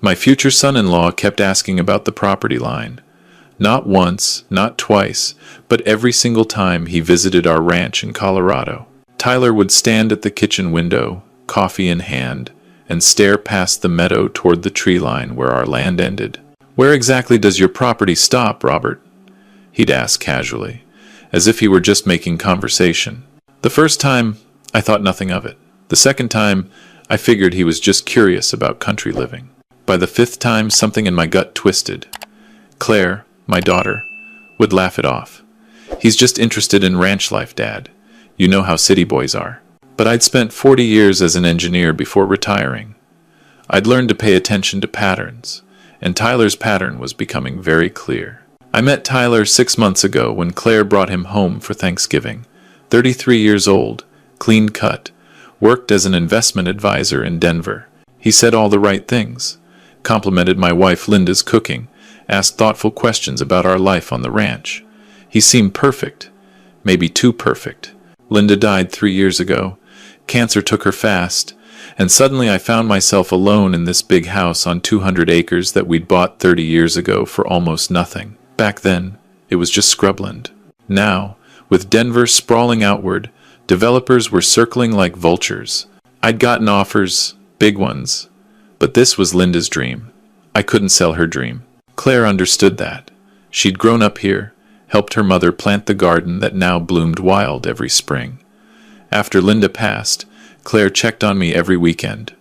My future son-in-law kept asking about the property line. Not once, not twice, but every single time he visited our ranch in Colorado. Tyler would stand at the kitchen window, coffee in hand, and stare past the meadow toward the tree line where our land ended. "Where exactly does your property stop, Robert?" he'd ask casually, as if he were just making conversation. The first time, I thought nothing of it. The second time, I figured he was just curious about country living. By the fifth time, something in my gut twisted. Claire, my daughter, would laugh it off. "He's just interested in ranch life, Dad. You know how city boys are." But I'd spent 40 years as an engineer before retiring. I'd learned to pay attention to patterns, and Tyler's pattern was becoming very clear. I met Tyler 6 months ago when Claire brought him home for Thanksgiving. 33 years old, clean cut, worked as an investment advisor in Denver. He said all the right things, complimented my wife Linda's cooking, asked thoughtful questions about our life on the ranch. He seemed perfect, maybe too perfect. Linda died 3 years ago. Cancer took her fast, and suddenly I found myself alone in this big house on 200 acres that we'd bought 30 years ago for almost nothing. Back then, it was just scrubland. Now, with Denver sprawling outward, developers were circling like vultures. I'd gotten offers, big ones, but this was Linda's dream. I couldn't sell her dream. Claire understood that. She'd grown up here, helped her mother plant the garden that now bloomed wild every spring. After Linda passed, Claire checked on me every weekend,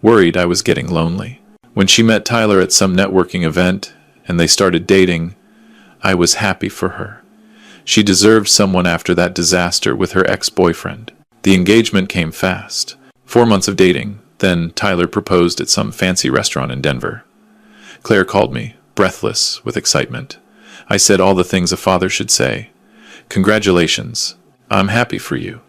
worried I was getting lonely. When she met Tyler at some networking event, and they started dating, I was happy for her. She deserved someone after that disaster with her ex-boyfriend. The engagement came fast. 4 months of dating, then Tyler proposed at some fancy restaurant in Denver. Claire called me, breathless with excitement. I said all the things a father should say. "Congratulations. I'm happy for you.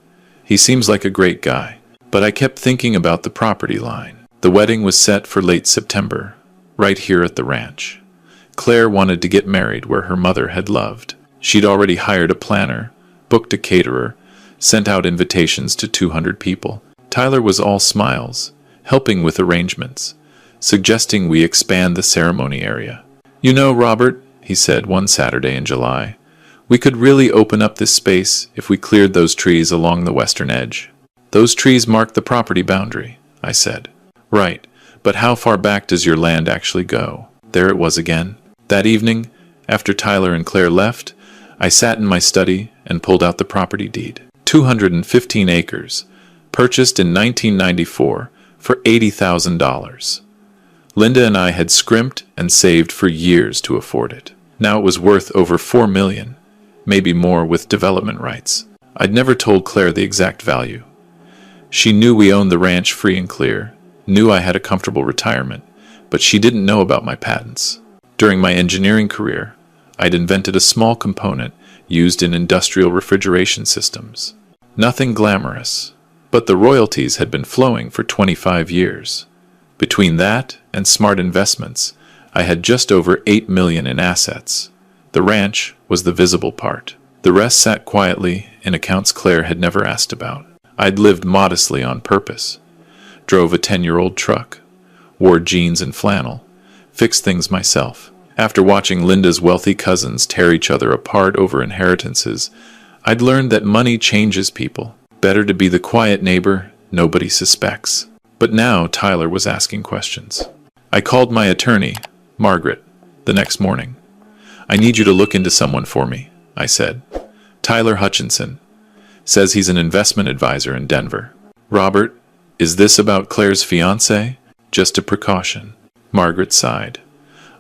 He seems like a great guy." But I kept thinking about the property line. The wedding was set for late September, right here at the ranch. Claire wanted to get married where her mother had loved. She'd already hired a planner, booked a caterer, sent out invitations to 200 people. Tyler was all smiles, helping with arrangements, suggesting we expand the ceremony area. "You know, Robert," he said one Saturday in July, "we could really open up this space if we cleared those trees along the western edge." "Those trees mark the property boundary," I said. "Right, but how far back does your land actually go?" There it was again. That evening, after Tyler and Claire left, I sat in my study and pulled out the property deed. 215 acres, purchased in 1994 for $80,000. Linda and I had scrimped and saved for years to afford it. Now it was worth over $4 million, maybe more with development rights. I'd never told Claire the exact value. She knew we owned the ranch free and clear, knew I had a comfortable retirement, but she didn't know about my patents. During my engineering career, I'd invented a small component used in industrial refrigeration systems. Nothing glamorous, but the royalties had been flowing for 25 years. Between that and smart investments, I had just over $8 million in assets. The ranch was the visible part. The rest sat quietly in accounts Claire had never asked about. I'd lived modestly on purpose. Drove a 10-year-old truck, wore jeans and flannel, fixed things myself. After watching Linda's wealthy cousins tear each other apart over inheritances, I'd learned that money changes people. Better to be the quiet neighbor nobody suspects. But now Tyler was asking questions. I called my attorney, Margaret, the next morning. "I need you to look into someone for me," I said. "Tyler Hutchinson. Says he's an investment advisor in Denver." "Robert, is this about Claire's fiancé?" "Just a precaution." Margaret sighed.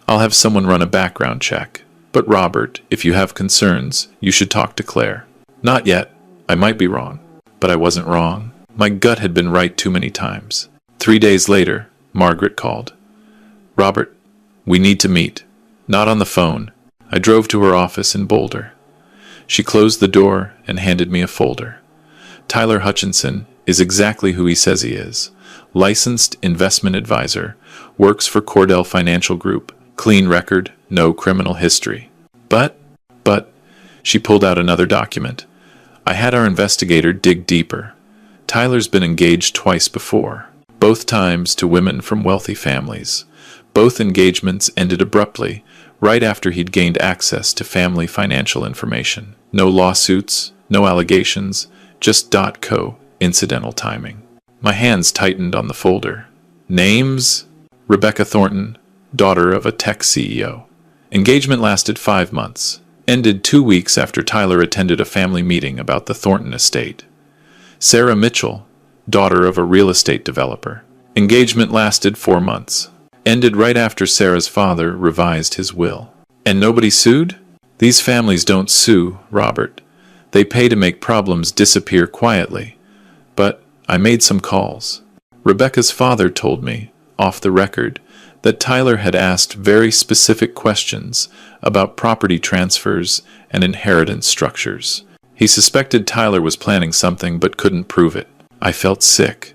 "I'll have someone run a background check. But Robert, if you have concerns, you should talk to Claire." "Not yet. I might be wrong." But I wasn't wrong. My gut had been right too many times. 3 days later, Margaret called. "Robert, we need to meet." Not on the phone. I drove to her office in Boulder. She closed the door and handed me a folder. Tyler Hutchinson is exactly who he says he is. Licensed investment advisor, works for Cordell Financial Group, clean record, no criminal history. But, she pulled out another document. I had our investigator dig deeper. Tyler's been engaged twice before. both times to women from wealthy families. Both engagements ended abruptly, right after he'd gained access to family financial information. No lawsuits, no allegations, just coincidental timing. My hands tightened on the folder. Names? Rebecca Thornton, daughter of a tech CEO. Engagement lasted 5 months. Ended 2 weeks after Tyler attended a family meeting about the Thornton estate. Sarah Mitchell, daughter of a real estate developer. Engagement lasted 4 months. Ended right after Sarah's father revised his will. And nobody sued? These families don't sue, Robert. They pay to make problems disappear quietly. But I made some calls. Rebecca's father told me, off the record, that Tyler had asked very specific questions about property transfers and inheritance structures. He suspected Tyler was planning something but couldn't prove it. I felt sick.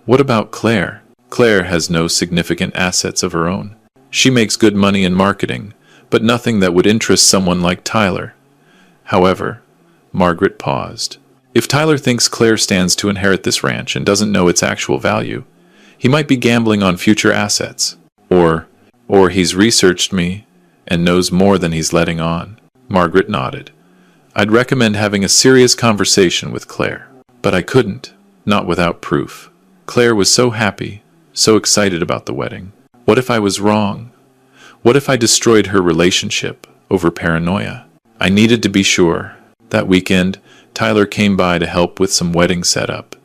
What about Claire? Claire has no significant assets of her own. She makes good money in marketing, but nothing that would interest someone like Tyler. However, Margaret paused. If Tyler thinks Claire stands to inherit this ranch and doesn't know its actual value, he might be gambling on future assets. Or he's researched me and knows more than he's letting on. Margaret nodded. I'd recommend having a serious conversation with Claire. But I couldn't, not without proof. Claire was so happy, so excited about the wedding. What if I was wrong? What if I destroyed her relationship over paranoia? I needed to be sure. That weekend, Tyler came by to help with some wedding setup.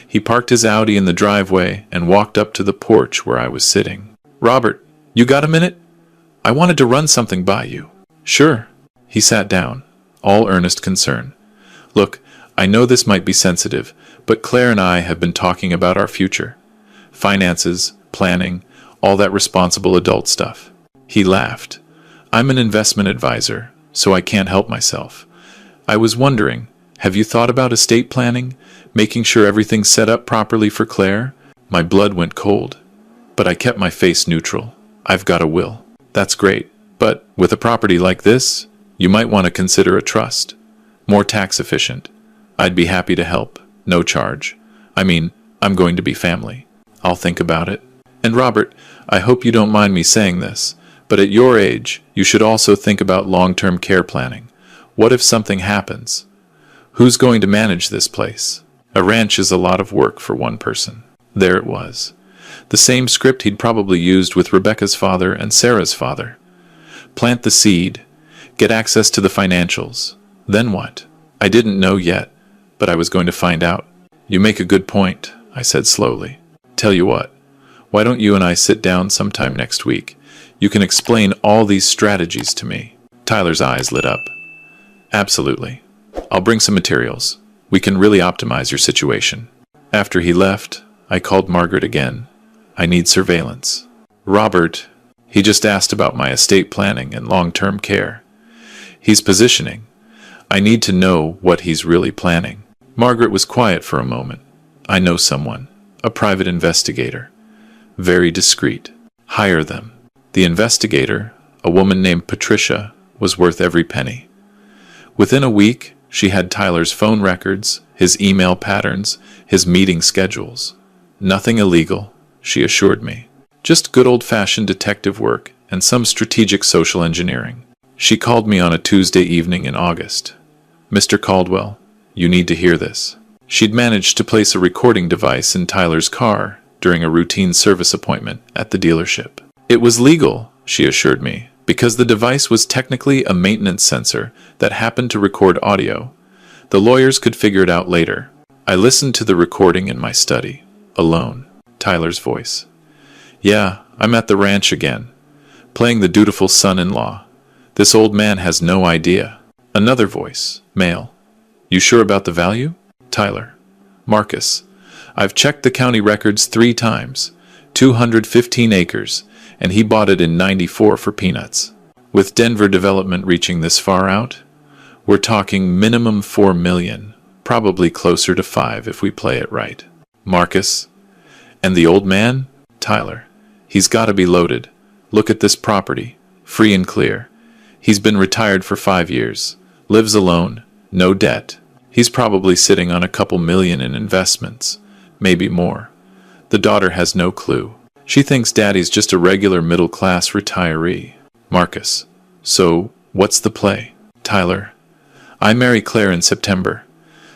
He parked his Audi in the driveway and walked up to the porch where I was sitting. Robert, you got a minute? I wanted to run something by you. Sure. He sat down, all earnest concern. Look, I know this might be sensitive, but Claire and I have been talking about our future. Finances, planning, all that responsible adult stuff. He laughed. I'm an investment advisor, so I can't help myself. I was wondering, have you thought about estate planning? Making sure everything's set up properly for Claire? My blood went cold, but I kept my face neutral. I've got a will. That's great, but with a property like this, you might want to consider a trust. More tax efficient. I'd be happy to help. No charge. I mean, I'm going to be family. I'll think about it. And Robert, I hope you don't mind me saying this, but at your age, you should also think about long-term care planning. What if something happens? Who's going to manage this place? A ranch is a lot of work for one person. There it was. The same script he'd probably used with Rebecca's father and Sarah's father. Plant the seed. Get access to the financials. Then what? I didn't know yet, but I was going to find out. You make a good point, I said slowly. Tell you what, why don't you and I sit down sometime next week? You can explain all these strategies to me. Tyler's eyes lit up. Absolutely. I'll bring some materials. We can really optimize your situation. After he left, I called Margaret again. I need surveillance. Robert, he just asked about my estate planning and long-term care. He's positioning. I need to know what he's really planning. Margaret was quiet for a moment. I know someone, a private investigator. Very discreet. Hire them. The investigator, a woman named Patricia, was worth every penny. Within a week, she had Tyler's phone records, his email patterns, his meeting schedules. Nothing illegal, she assured me. Just good old-fashioned detective work and some strategic social engineering. She called me on a Tuesday evening in August. Mr. Caldwell, you need to hear this. She'd managed to place a recording device in Tyler's car during a routine service appointment at the dealership. It was legal, she assured me, because the device was technically a maintenance sensor that happened to record audio. The lawyers could figure it out later. I listened to the recording in my study, alone. Tyler's voice. Yeah, I'm at the ranch again, playing the dutiful son-in-law. This old man has no idea. Another voice, male. You sure about the value? Tyler. Marcus. I've checked the county records 3 times. 215 acres, and he bought it in '94 for peanuts. With Denver development reaching this far out, we're talking minimum $4 million, probably closer to 5 if we play it right. Marcus. And the old man? Tyler. He's got to be loaded. Look at this property. Free and clear. He's been retired for 5 years. Lives alone. No debt. He's probably sitting on a couple million in investments. Maybe more. The daughter has no clue. She thinks daddy's just a regular middle-class retiree. Marcus. So, what's the play? Tyler. I marry Claire in September.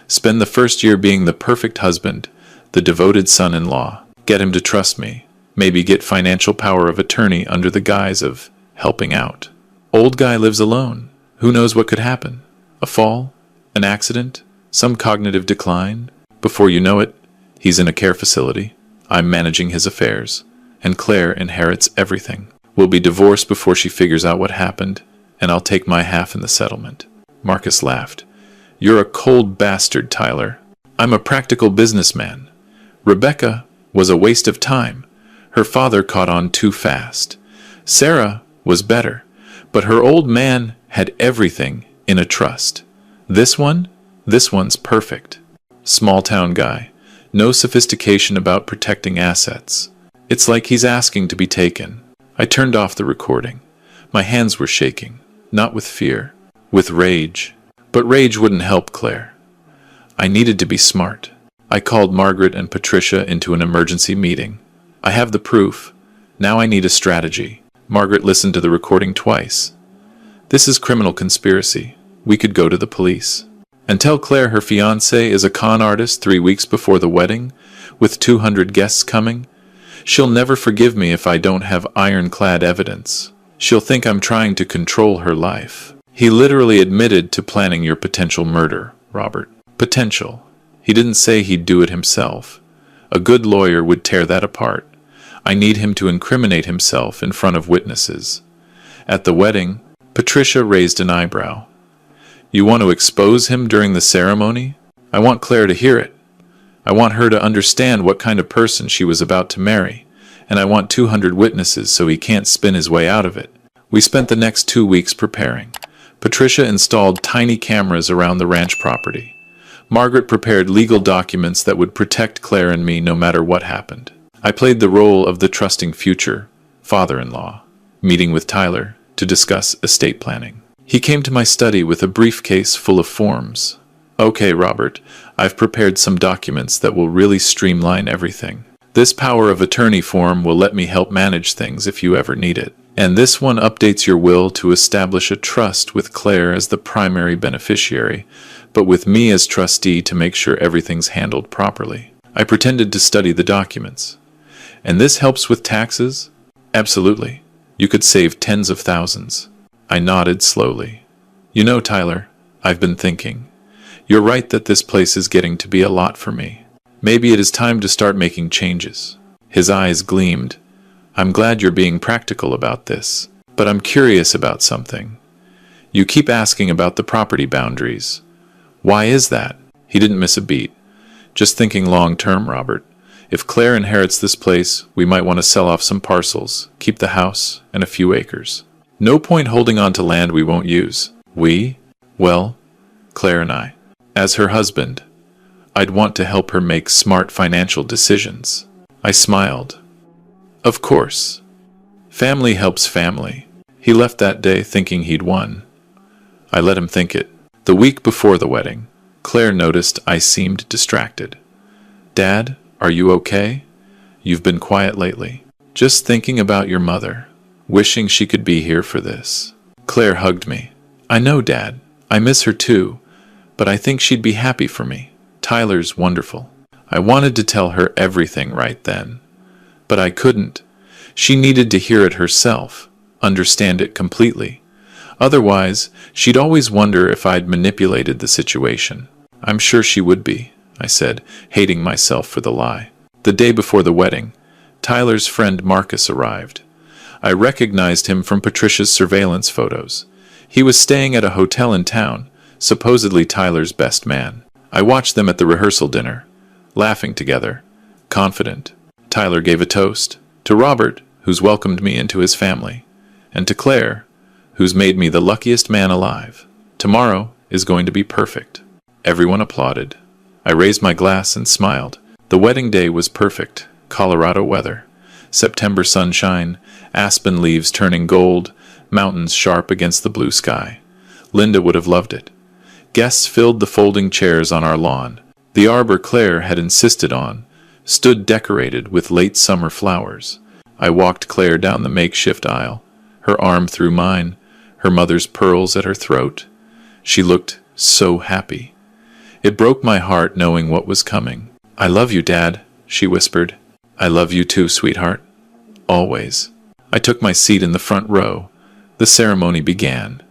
Spend the first year being the perfect husband, the devoted son-in-law. Get him to trust me. Maybe get financial power of attorney under the guise of helping out. Old guy lives alone. Who knows what could happen? A fall? An accident? Some cognitive decline? Before you know it, he's in a care facility. I'm managing his affairs. And Claire inherits everything. We'll be divorced before she figures out what happened, and I'll take my half in the settlement. Marcus laughed. You're a cold bastard, Tyler. I'm a practical businessman. Rebecca was a waste of time. Her father caught on too fast. Sarah was better, but her old man had everything in a trust. This one's perfect. Small-town guy. No sophistication about protecting assets. It's like he's asking to be taken. I turned off the recording. My hands were shaking, not with fear, with rage. But rage wouldn't help Claire. I needed to be smart. I called Margaret and Patricia into an emergency meeting. I have the proof. Now I need a strategy. Margaret listened to the recording twice. This is criminal conspiracy. We could go to the police. And tell Claire her fiancé is a con artist 3 weeks before the wedding, with 200 guests coming. She'll never forgive me if I don't have ironclad evidence. She'll think I'm trying to control her life. He literally admitted to planning your potential murder, Robert. Potential. He didn't say he'd do it himself. A good lawyer would tear that apart. I need him to incriminate himself in front of witnesses. At the wedding, Patricia raised an eyebrow. You want to expose him during the ceremony? I want Claire to hear it. I want her to understand what kind of person she was about to marry, and I want 200 witnesses so he can't spin his way out of it. We spent the next 2 weeks preparing. Patricia installed tiny cameras around the ranch property. Margaret prepared legal documents that would protect Claire and me no matter what happened. I played the role of the trusting future father-in-law, meeting with Tyler to discuss estate planning. He came to my study with a briefcase full of forms. Okay, Robert, I've prepared some documents that will really streamline everything. This power of attorney form will let me help manage things if you ever need it. And this one updates your will to establish a trust with Claire as the primary beneficiary, but with me as trustee to make sure everything's handled properly. I pretended to study the documents. And this helps with taxes? Absolutely. You could save tens of thousands. I nodded slowly. You know, Tyler, I've been thinking. You're right that this place is getting to be a lot for me. Maybe it is time to start making changes. His eyes gleamed. I'm glad you're being practical about this, but I'm curious about something. You keep asking about the property boundaries. Why is that? He didn't miss a beat. Just thinking long-term, Robert. If Claire inherits this place, we might want to sell off some parcels, keep the house, and a few acres. No point holding on to land we won't use. We? Well, Claire and I. As her husband, I'd want to help her make smart financial decisions. I smiled. Of course. Family helps family. He left that day thinking he'd won. I let him think it. The week before the wedding, Claire noticed I seemed distracted. Dad, are you okay? You've been quiet lately. Just thinking about your mother. Wishing she could be here for this. Claire hugged me. I know, Dad. I miss her too. But I think she'd be happy for me. Tyler's wonderful. I wanted to tell her everything right then. But I couldn't. She needed to hear it herself, understand it completely. Otherwise, she'd always wonder if I'd manipulated the situation. I'm sure she would be, I said, hating myself for the lie. The day before the wedding, Tyler's friend Marcus arrived. I recognized him from Patricia's surveillance photos. He was staying at a hotel in town, supposedly Tyler's best man. I watched them at the rehearsal dinner, laughing together, confident. Tyler gave a toast to Robert, who's welcomed me into his family, and to Claire, who's made me the luckiest man alive. Tomorrow is going to be perfect. Everyone applauded. I raised my glass and smiled. The wedding day was perfect. Colorado weather. September sunshine, aspen leaves turning gold, mountains sharp against the blue sky. Linda would have loved it. Guests filled the folding chairs on our lawn. The arbor Claire had insisted on, stood decorated with late summer flowers. I walked Claire down the makeshift aisle, her arm through mine, her mother's pearls at her throat. She looked so happy. It broke my heart knowing what was coming. "I love you, Dad," she whispered. "I love you too, sweetheart. Always." I took my seat in the front row. The ceremony began.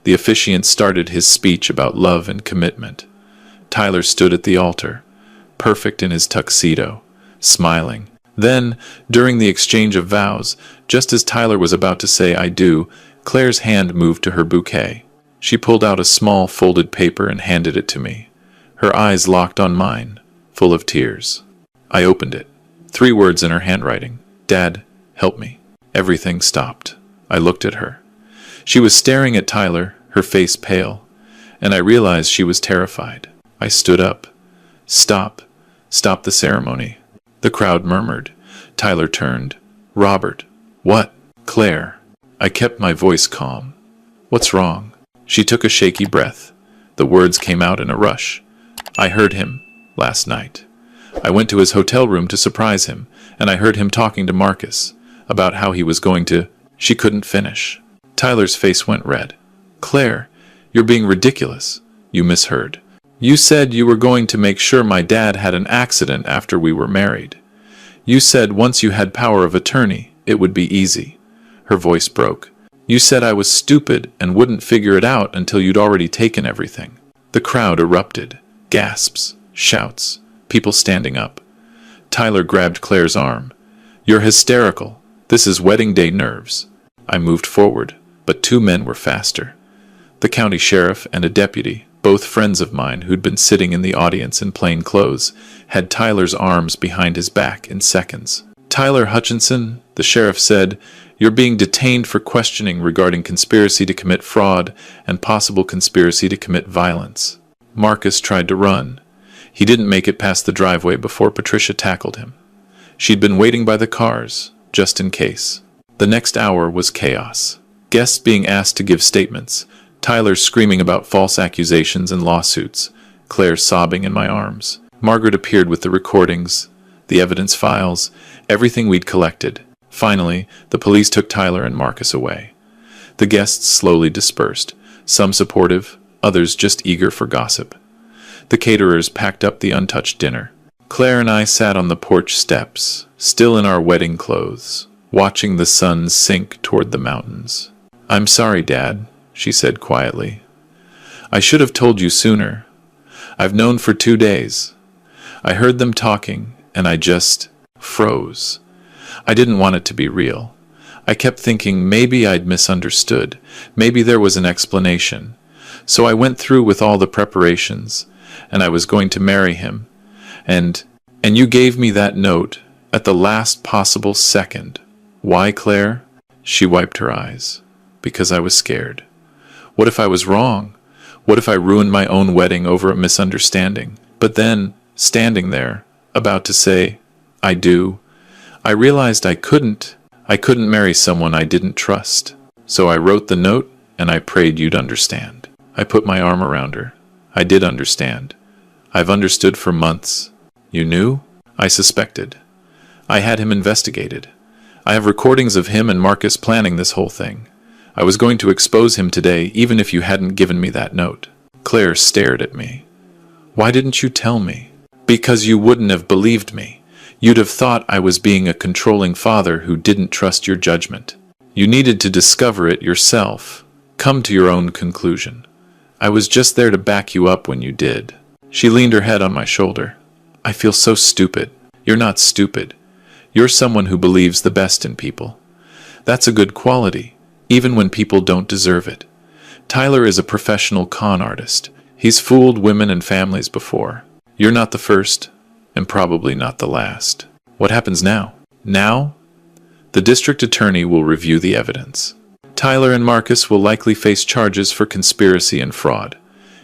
The officiant started his speech about love and commitment. Tyler stood at the altar, perfect in his tuxedo, smiling. Then, during the exchange of vows, just as Tyler was about to say "I do," Claire's hand moved to her bouquet. She pulled out a small folded paper and handed it to me. Her eyes locked on mine, full of tears. I opened it. 3 words in her handwriting. "Dad, help me." Everything stopped. I looked at her. She was staring at Tyler, her face pale, and I realized she was terrified. I stood up. "Stop. Stop the ceremony." The crowd murmured. Tyler turned. "Robert." "What?" "Claire." I kept my voice calm. "What's wrong?" She took a shaky breath. The words came out in a rush. "I heard him last night. I went to his hotel room to surprise him, and I heard him talking to Marcus about how he was going to—" She couldn't finish. Tyler's face went red. "Claire, you're being ridiculous. You misheard. You said you were going to make sure my dad had an accident after we were married. You said once you had power of attorney, it would be easy." Her voice broke. "You said I was stupid and wouldn't figure it out until you'd already taken everything." The crowd erupted. Gasps, shouts, people standing up. Tyler grabbed Claire's arm. "You're hysterical. This is wedding day nerves." I moved forward, but 2 men were faster. The county sheriff and a deputy, both friends of mine who'd been sitting in the audience in plain clothes, had Tyler's arms behind his back in seconds. "Tyler Hutchinson," the sheriff said, "you're being detained for questioning regarding conspiracy to commit fraud and possible conspiracy to commit violence." Marcus tried to run. He didn't make it past the driveway before Patricia tackled him. She'd been waiting by the cars, just in case. The next hour was chaos. Guests being asked to give statements, Tyler screaming about false accusations and lawsuits, Claire sobbing in my arms. Margaret appeared with the recordings, the evidence files, everything we'd collected. Finally, the police took Tyler and Marcus away. The guests slowly dispersed, some supportive, others just eager for gossip. The caterers packed up the untouched dinner. Claire and I sat on the porch steps, still in our wedding clothes, watching the sun sink toward the mountains. "I'm sorry, Dad," she said quietly. "I should have told you sooner. I've known for 2 days. I heard them talking, and I just froze. I didn't want it to be real. I kept thinking maybe I'd misunderstood. Maybe there was an explanation. So I went through with all the preparations, and I was going to marry him. And you gave me that note at the last possible second. Why, Claire?" She wiped her eyes. "Because I was scared. What if I was wrong? What if I ruined my own wedding over a misunderstanding? But then, standing there, about to say, 'I do,' I realized I couldn't marry someone I didn't trust. So I wrote the note, and I prayed you'd understand." I put my arm around her. "I did understand. I've understood for months." "You knew?" "I suspected. I had him investigated. I have recordings of him and Marcus planning this whole thing. I was going to expose him today, even if you hadn't given me that note." Claire stared at me. "Why didn't you tell me?" "Because you wouldn't have believed me. You'd have thought I was being a controlling father who didn't trust your judgment. You needed to discover it yourself. Come to your own conclusion. I was just there to back you up when you did." She leaned her head on my shoulder. "I feel so stupid." "You're not stupid. You're someone who believes the best in people. That's a good quality, even when people don't deserve it. Tyler is a professional con artist. He's fooled women and families before. You're not the first, and probably not the last. What happens now?" "Now? The district attorney will review the evidence. Tyler and Marcus will likely face charges for conspiracy and fraud.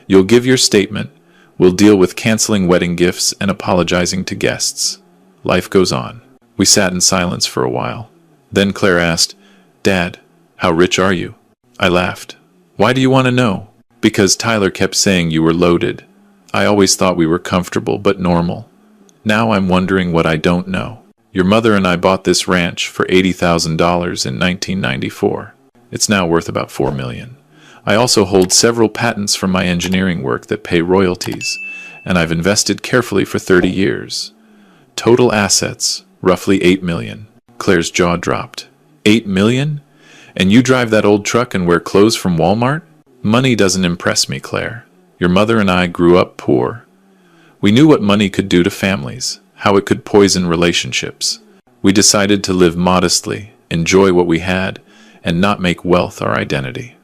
You'll give your statement. We'll deal with canceling wedding gifts and apologizing to guests. Life goes on." We sat in silence for a while. Then Claire asked, "Dad, how rich are you?" I laughed. "Why do you want to know?" "Because Tyler kept saying you were loaded. I always thought we were comfortable but normal. Now I'm wondering what I don't know. Your mother and I bought this ranch for $80,000 in 1994. It's now worth about $4 million. I also hold several patents from my engineering work that pay royalties, and I've invested carefully for 30 years. Total assets, roughly $8 million. Claire's jaw dropped. $8 million? And you drive that old truck and wear clothes from Walmart? Money doesn't impress me, Claire. Your mother and I grew up poor. We knew what money could do to families, how it could poison relationships. We decided to live modestly, enjoy what we had, and not make wealth our identity.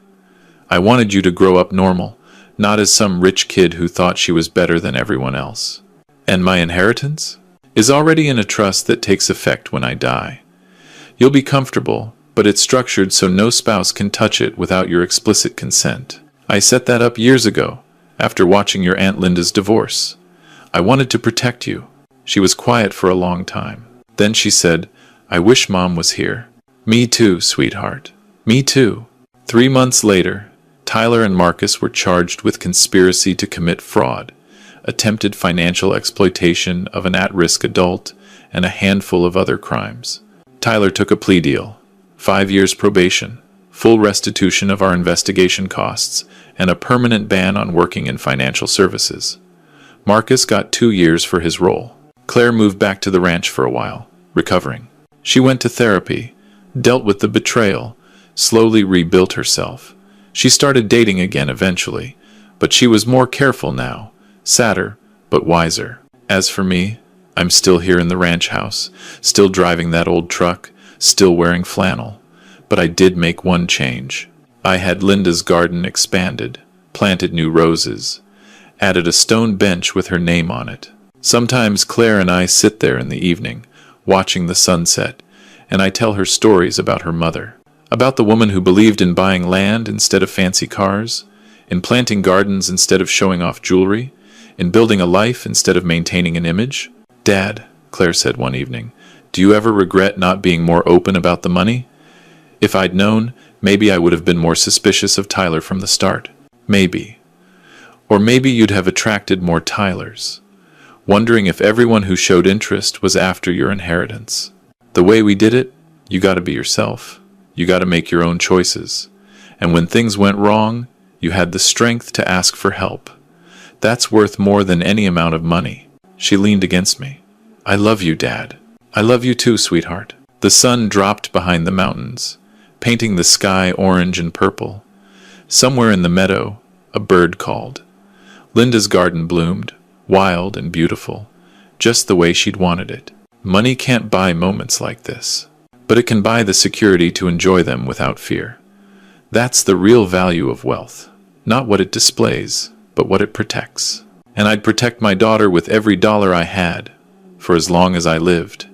I wanted you to grow up normal, not as some rich kid who thought she was better than everyone else. And my inheritance is already in a trust that takes effect when I die. You'll be comfortable, but it's structured so no spouse can touch it without your explicit consent. I set that up years ago, after watching your Aunt Linda's divorce. I wanted to protect you. She was quiet for a long time. Then she said, "I wish Mom was here." "Me too, sweetheart. Me too." 3 months later, Tyler and Marcus were charged with conspiracy to commit fraud, attempted financial exploitation of an at-risk adult, and a handful of other crimes. Tyler took a plea deal, 5 years probation, full restitution of our investigation costs, and a permanent ban on working in financial services. Marcus got 2 years for his role. Claire moved back to the ranch for a while, recovering. She went to therapy, dealt with the betrayal, slowly rebuilt herself. She started dating again eventually, but she was more careful now, sadder, but wiser. As for me, I'm still here in the ranch house, still driving that old truck, still wearing flannel. But I did make one change. I had Linda's garden expanded, planted new roses, added a stone bench with her name on it. Sometimes Claire and I sit there in the evening, watching the sunset, and I tell her stories about her mother, about the woman who believed in buying land instead of fancy cars, in planting gardens instead of showing off jewelry, in building a life instead of maintaining an image. "Dad," Claire said one evening, "do you ever regret not being more open about the money? If I'd known, maybe I would have been more suspicious of Tyler from the start. Maybe. Or maybe you'd have attracted more Tylers, wondering if everyone who showed interest was after your inheritance. The way we did it, you gotta be yourself. You gotta make your own choices. And when things went wrong, you had the strength to ask for help. That's worth more than any amount of money." She leaned against me. "I love you, Dad. I love you too, sweetheart." The sun dropped behind the mountains, painting the sky orange and purple. Somewhere in the meadow, a bird called. Linda's garden bloomed, wild and beautiful, just the way she'd wanted it. Money can't buy moments like this, but it can buy the security to enjoy them without fear. That's the real value of wealth, not what it displays, but what it protects. And I'd protect my daughter with every dollar I had, for as long as I lived.